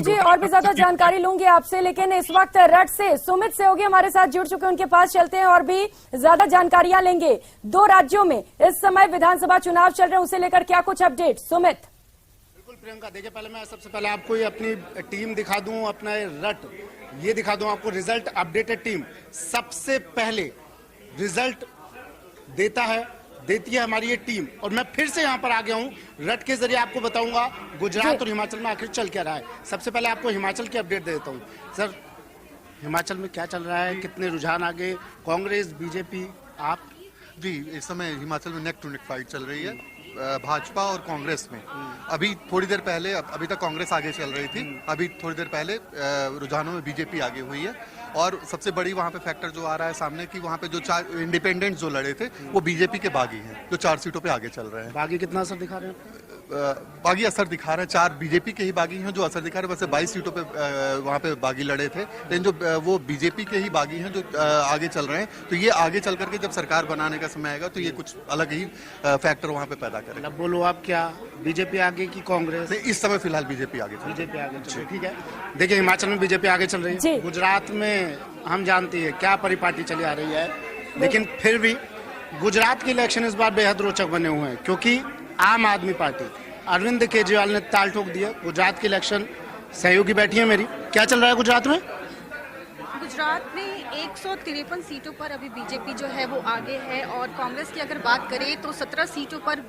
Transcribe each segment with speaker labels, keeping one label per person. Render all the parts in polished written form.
Speaker 1: जी और भी ज्यादा जानकारी लूंगी आपसे, लेकिन इस वक्त रट से सुमित सहयोगी हमारे साथ जुड़ चुके हैं, उनके पास चलते हैं और भी ज्यादा जानकारियां लेंगे। 2 राज्यों में इस समय विधानसभा चुनाव चल रहे हैं, उसे लेकर क्या कुछ अपडेट सुमित?
Speaker 2: बिल्कुल प्रियंका, देखिए पहले मैं सबसे पहले आपको ये अपनी टीम दिखा दूं, अपना रट ये दिखा दूं आपको। रिजल्ट अपडेटेड टीम सबसे पहले रिजल्ट देती है हमारी ये टीम, और मैं फिर से यहाँ पर आ गया हूँ रट के जरिए आपको बताऊंगा गुजरात और हिमाचल में आखिर चल क्या रहा है। सबसे पहले आपको हिमाचल की अपडेट दे देता हूँ। सर, हिमाचल में क्या चल रहा है, कितने रुझान आगे, कांग्रेस बीजेपी आप?
Speaker 3: जी, इस समय हिमाचल में नेक टू नेक फाइट चल रही है भाजपा और कांग्रेस में। अभी थोड़ी देर पहले, अभी तक कांग्रेस आगे चल रही थी, अभी थोड़ी देर पहले रुझानों में बीजेपी आगे हुई है। और सबसे बड़ी वहाँ पे फैक्टर जो आ रहा है सामने कि वहाँ पे जो 4 इंडिपेंडेंट जो लड़े थे वो बीजेपी के बागी हैं, जो 4 सीटों पे आगे चल रहे हैं।
Speaker 2: बागी कितना असर दिखा रहे हैं?
Speaker 3: बागी असर दिखा रहे हैं, 4 बीजेपी के ही बागी हैं जो असर दिखा रहे हैं। वैसे 22 सीटों पे वहाँ पे बागी लड़े थे, लेकिन जो वो बीजेपी के ही बागी हैं जो आगे चल रहे हैं। तो ये आगे चल करके जब सरकार बनाने का समय आएगा तो ये कुछ अलग ही फैक्टर वहाँ पे पैदा करेगा।
Speaker 2: अब बोलो आप, क्या बीजेपी आगे की कांग्रेस?
Speaker 3: इस समय फिलहाल बीजेपी आगे चल रही है।
Speaker 2: बीजेपी आगे चल रही है, ठीक है। देखिए हिमाचल में बीजेपी आगे चल रही है, गुजरात में हम जानते हैं क्या परिपाटी चली आ रही है, लेकिन फिर भी गुजरात के इलेक्शन इस बार बेहद रोचक बने हुए हैं, क्योंकि आम आदमी पार्टी अरविंद केजरीवाल ने ताल ठोक दिया। गुजरात के इलेक्शन सहयोगी बैठी है मेरी, क्या चल रहा है गुजरात में?
Speaker 4: गुजरात में 153 सीटों पर अभी बीजेपी जो है वो आगे है, और कांग्रेस की अगर बात करें तो 17 सीटों पर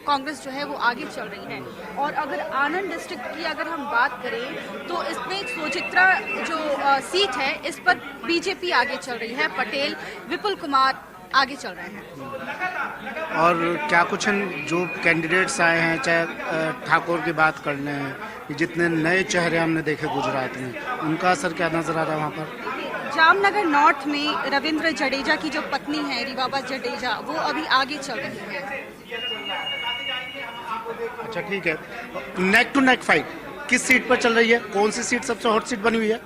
Speaker 4: कांग्रेस जो है वो आगे चल रही है। और अगर आनंद डिस्ट्रिक्ट की अगर हम बात करें तो इसमें सोचित्रा जो सीट है इस पर बीजेपी आगे चल रही है, पटेल विपुल कुमार आगे चल रहे हैं।
Speaker 2: और क्या कुछ जो कैंडिडेट्स आए हैं, चाहे ठाकुर की बात कर लें, जितने नए चेहरे हमने देखे गुजरात में, उनका असर क्या नजर आ रहा है वहाँ पर?
Speaker 4: जामनगर नॉर्थ में रविंद्र जडेजा की जो पत्नी है रिवाबा जडेजा, वो अभी आगे चल रही है।
Speaker 2: अच्छा, ठीक है। नेक टू नेक फाइट किस सीट पर चल रही है? कौन सी सीट सबसे हॉट सीट बनी हुई है?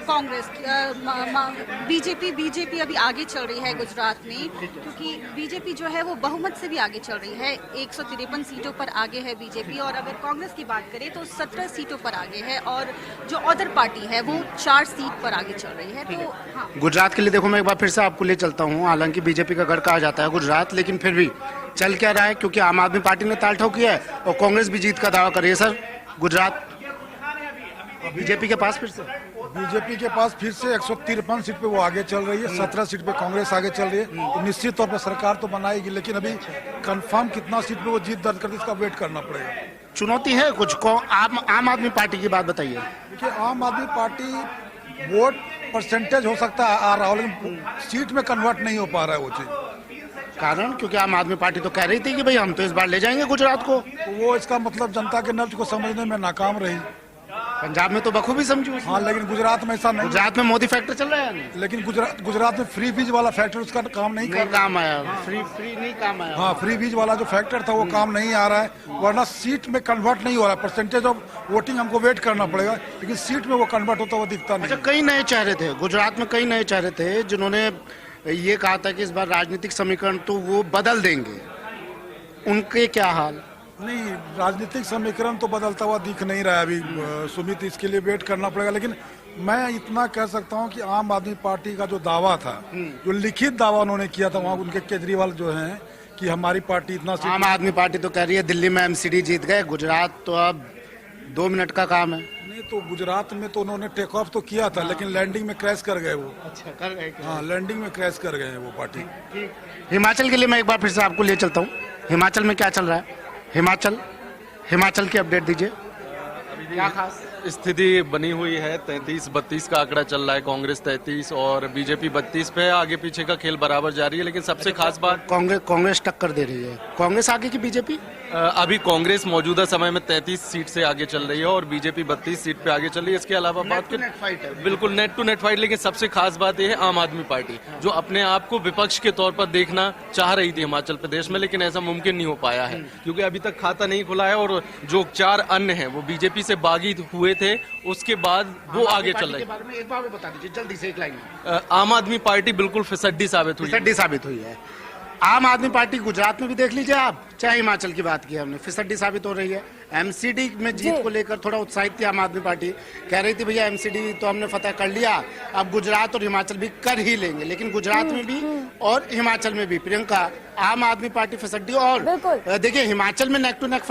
Speaker 4: कांग्रेस बीजेपी अभी आगे चल रही है गुजरात में, क्योंकि बीजेपी जो है वो बहुमत से भी आगे चल रही है। 153 सीटों पर आगे है बीजेपी, और अगर कांग्रेस की बात करें तो 17 सीटों पर आगे है, और जो अदर पार्टी है वो 4 सीट पर आगे चल रही है। तो हाँ,
Speaker 2: गुजरात के लिए देखो, मैं एक बार फिर से आपको ले चलता हूँ। हालांकि बीजेपी का गढ़ कहा जाता है गुजरात, लेकिन फिर भी चल क्या रहा है, क्योंकि आम आदमी पार्टी ने ताल ठोक किया है और कांग्रेस भी जीत का दावा कर रही है। सर, गुजरात बीजेपी के पास फिर से
Speaker 5: 153 सीट पे वो आगे चल रही है, 17 सीट पे कांग्रेस आगे चल रही है। तो निश्चित तौर पर सरकार तो बनाएगी, लेकिन अभी कंफर्म कितना सीट पे वो जीत दर्ज करती है इसका वेट करना पड़ेगा।
Speaker 2: चुनौती है कुछ को आम आदमी पार्टी की बात बताइए।
Speaker 5: देखिए, आम आदमी पार्टी वोट परसेंटेज हो सकता है आ रहा हो, लेकिन सीट में कन्वर्ट नहीं हो पा रहा है वो चीज।
Speaker 2: कारण क्योंकि आम आदमी पार्टी तो कह रही थी कि भाई हम तो इस बार ले जाएंगे गुजरात को,
Speaker 5: तो वो इसका मतलब जनता के नब्ज को समझने में नाकाम रही।
Speaker 2: पंजाब में तो बखूबी समझू।
Speaker 5: हाँ, लेकिन गुजरात में ऐसा नहीं।
Speaker 2: गुजरात में मोदी फैक्टर चल रहा है,
Speaker 5: लेकिन गुजरात में फ्री बीज वाला फैक्टर उसका काम नहीं कर
Speaker 2: काम आया। फ्री नहीं काम आया।
Speaker 5: हाँ, फ्री बीज वाला जो फैक्टर था वो काम नहीं आ रहा है, वरना सीट में कन्वर्ट नहीं हो रहा है। परसेंटेज ऑफ वोटिंग हमको वेट करना पड़ेगा, लेकिन सीट में वो कन्वर्ट होता हुआ दिखता नहीं।
Speaker 2: अच्छा, कई नए चेहरे थे गुजरात में, कई नए चेहरे थे जिन्होंने ये कहा था कि इस बार राजनीतिक समीकरण तो वो बदल देंगे, उनके क्या हाल?
Speaker 5: नहीं, राजनीतिक समीकरण तो बदलता हुआ दिख नहीं रहा है अभी सुमित, इसके लिए वेट करना पड़ेगा। लेकिन मैं इतना कह सकता हूं कि आम आदमी पार्टी का जो दावा था, जो लिखित दावा उन्होंने किया था वहां उनके केजरीवाल जो हैं कि हमारी पार्टी इतना,
Speaker 2: आम आदमी पार्टी तो कह रही है दिल्ली में एमसीडी जीत गए, गुजरात तो अब 2 मिनट का काम है।
Speaker 5: नहीं, तो गुजरात में तो उन्होंने टेक ऑफ तो किया था, लेकिन लैंडिंग में क्रैश कर गए वो।
Speaker 2: अच्छा, कर गए?
Speaker 5: हाँ, लैंडिंग में क्रैश कर गए वो पार्टी।
Speaker 2: हिमाचल के लिए मैं एक बार फिर से आपको ले चलता हूँ। हिमाचल में क्या चल रहा है? हिमाचल की अपडेट दीजिए। क्या खास
Speaker 6: स्थिति बनी हुई है? 33-32 का आंकड़ा चल रहा है, कांग्रेस 33 और बीजेपी 32 पे। आगे पीछे का खेल बराबर जारी है, लेकिन सबसे खास बात
Speaker 2: कांग्रेस टक्कर दे रही है। कांग्रेस आगे की बीजेपी?
Speaker 6: अभी कांग्रेस मौजूदा समय में 33 सीट से आगे चल रही है और बीजेपी 32 सीट पे आगे चल रही है। इसके अलावा बात करें, बिल्कुल नेट टू नेट फाइट। लेकिन सबसे खास बात यह है आम आदमी पार्टी जो अपने आप को विपक्ष के तौर पर देखना चाह रही थी हिमाचल प्रदेश में, लेकिन ऐसा मुमकिन नहीं हो पाया है क्योंकि अभी तक खाता नहीं खुला है, और जो 4 अन्य हैं वो बीजेपी से बागी हुए थे, उसके बाद वो आगे चल रहे हैं।
Speaker 2: एक बार बता दीजिए जल्दी से, एक लाइन।
Speaker 6: आम आदमी पार्टी बिल्कुल फिसड्डी साबित
Speaker 2: हुई है। आम आदमी पार्टी गुजरात में भी देख लीजिए आप, चाहे हिमाचल की बात की हमने, फिसड्डी साबित हो रही है। एमसीडी में जीत को लेकर थोड़ा उत्साहित थी आम आदमी पार्टी, कह रही थी भैया एमसीडी तो हमने फतह कर लिया, अब गुजरात और हिमाचल भी कर ही लेंगे। लेकिन गुजरात में भी और हिमाचल में भी प्रियंका आम आदमी पार्टी फिसड्डी। और देखिए हिमाचल में नेक टू नेक फाइट